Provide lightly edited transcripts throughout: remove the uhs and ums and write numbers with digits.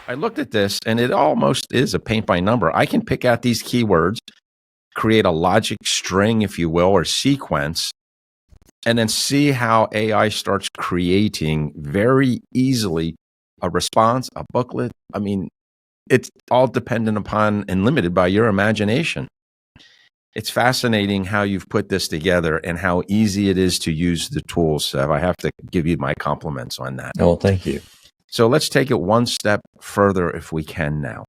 I looked at this and it almost is a paint by number. I can pick out these keywords, create a logic string, if you will, or sequence, and then see how AI starts creating very easily a response, a booklet. I mean, it's all dependent upon and limited by your imagination. It's fascinating how you've put this together and how easy it is to use the tools, Sev. I have to give you my compliments on that. Oh, thank you. So let's take it one step further if we can now.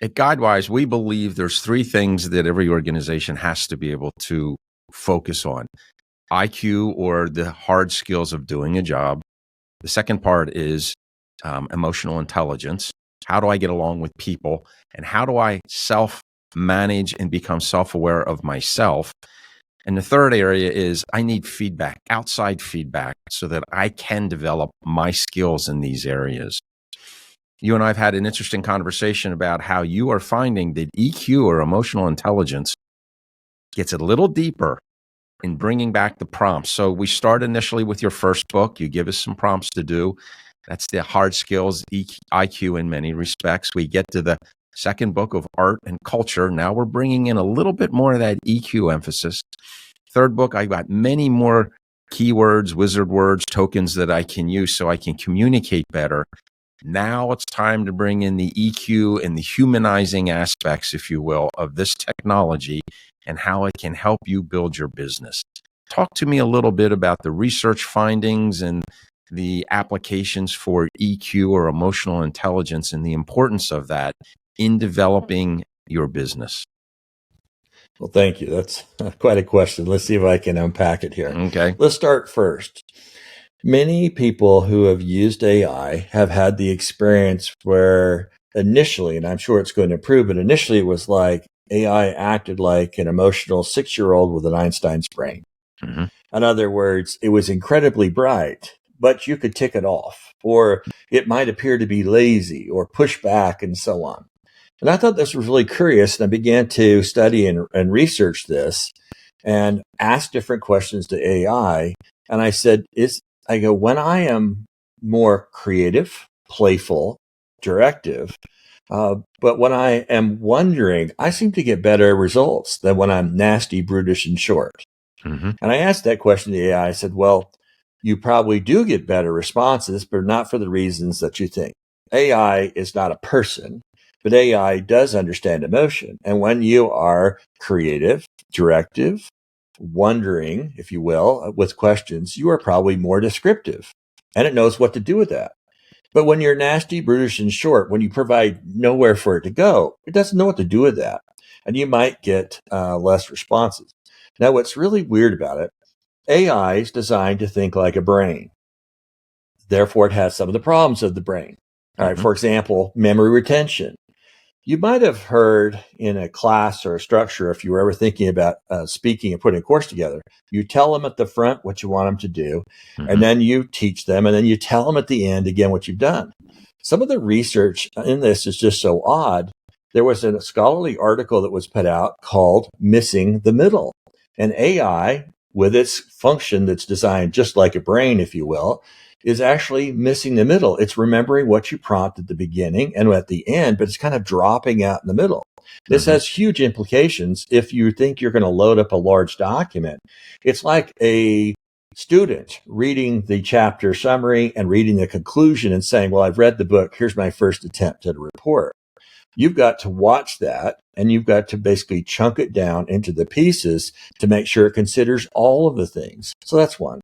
At Guidewise, we believe there's three things that every organization has to be able to focus on. IQ, or the hard skills of doing a job. The second part is emotional intelligence. How do I get along with people? And how do I self-manage and become self-aware of myself? And the third area is I need feedback, outside feedback, so that I can develop my skills in these areas. You and I have had an interesting conversation about how you are finding that EQ, or emotional intelligence, gets a little deeper in bringing back the prompts. So we start initially with your first book. You give us some prompts to do. That's the hard skills, IQ in many respects. We get to the second book of art and culture. Now we're bringing in a little bit more of that EQ emphasis. Third book, I got many more keywords, wizard words, tokens that I can use so I can communicate better. Now it's time to bring in the EQ and the humanizing aspects, if you will, of this technology and how it can help you build your business. Talk to me a little bit about the research findings and the applications for EQ, or emotional intelligence, and the importance of that in developing your business. Well, thank you. That's quite a question. Let's see if I can unpack it here. Okay. Let's start first. Many people who have used AI have had the experience where initially, and I'm sure it's going to improve, but initially it was like AI acted like an emotional 6-year-old with an Einstein's brain. Mm-hmm. In other words, it was incredibly bright, but you could tick it off, or it might appear to be lazy or push back and so on. And I thought this was really curious, and I began to study and research this and ask different questions to AI. And I said, when I am more creative, playful, directive, but when I am wondering, I seem to get better results than when I'm nasty, brutish, and short. Mm-hmm. And I asked that question to the AI. I said, well, you probably do get better responses, but not for the reasons that you think. AI is not a person, but AI does understand emotion. And when you are creative, directive, wondering, if you will, with questions, you are probably more descriptive, and it knows what to do with that. But when you're nasty, brutish, and short, when you provide nowhere for it to go, it doesn't know what to do with that. And you might get less responses. Now, what's really weird about it, AI is designed to think like a brain. Therefore, it has some of the problems of the brain. All right, for example, memory retention. You might have heard in a class or a structure, if you were ever thinking about speaking and putting a course together, you tell them at the front what you want them to do, and then you teach them, and then you tell them at the end again what you've done. Some of the research in this is just so odd. There was a scholarly article that was put out called Missing the Middle. And AI, with its function that's designed just like a brain, if you will, is actually missing the middle. It's remembering what you prompt at the beginning and at the end, but it's kind of dropping out in the middle. This has huge implications if you think you're going to load up a large document. It's like a student reading the chapter summary and reading the conclusion and saying, well, I've read the book. Here's my first attempt at a report. You've got to watch that, and you've got to basically chunk it down into the pieces to make sure it considers all of the things. So that's one.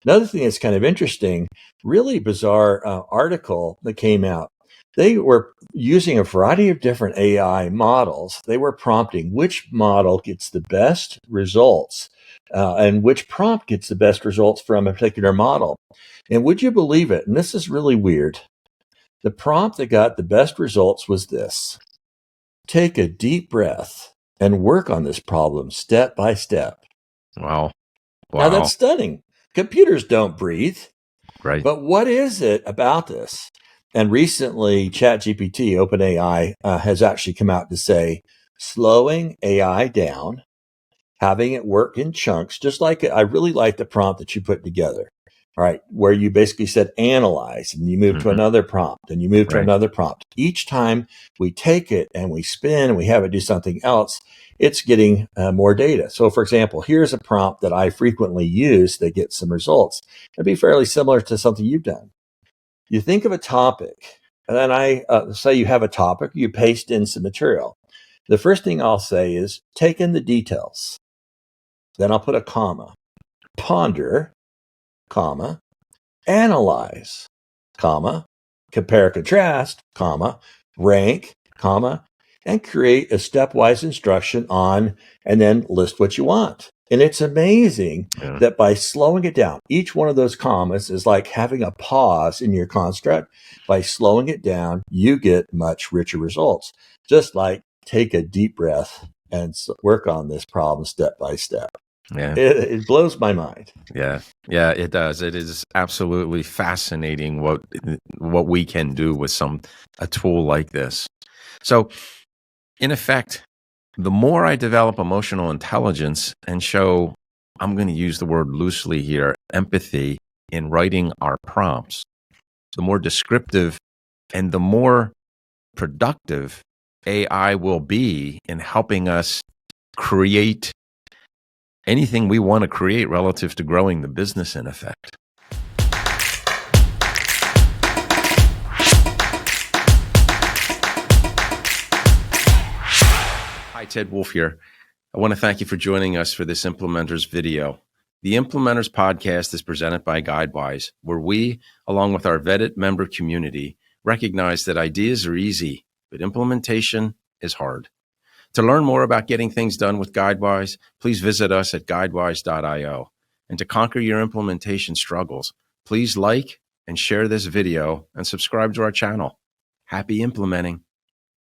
Another thing that's kind of interesting, really bizarre article that came out. They were using a variety of different AI models. They were prompting which model gets the best results and which prompt gets the best results from a particular model. And would you believe it? And this is really weird. The prompt that got the best results was this: take a deep breath and work on this problem step by step. Wow. Now that's stunning. Computers don't breathe. Right. But what is it about this? And recently, ChatGPT, OpenAI, has actually come out to say, slowing AI down, having it work in chunks, just like I really like the prompt that you put together. right? Where you basically said analyze and you move to another prompt and you move to Right. another prompt. Each time we take it and we spin and we have it do something else, it's getting more data. So for example, here's a prompt that I frequently use to get some results. It'd be fairly similar to something you've done. You think of a topic, and then I say you have a topic, you paste in some material. The first thing I'll say is take in the details. Then I'll put a comma, ponder, comma, analyze, comma, compare, contrast, comma, rank, comma, and create a stepwise instruction on, and then list what you want. And it's amazing that by slowing it down, each one of those commas is like having a pause in your construct. By slowing it down, you get much richer results. Just like take a deep breath and work on this problem step by step. Yeah. It blows my mind. Yeah, it does. It is absolutely fascinating what we can do with a tool like this. So, in effect, the more I develop emotional intelligence and show, I'm going to use the word loosely here, empathy in writing our prompts, the more descriptive and the more productive AI will be in helping us create anything we want to create relative to growing the business in effect. Hi, Ted Wolf here. I want to thank you for joining us for this Implementors video. The Implementors podcast is presented by Guidewise, where we, along with our vetted member community, recognize that ideas are easy, but implementation is hard. To learn more about getting things done with Guidewise, please visit us at guidewise.io. And to conquer your implementation struggles, please like and share this video and subscribe to our channel. Happy implementing.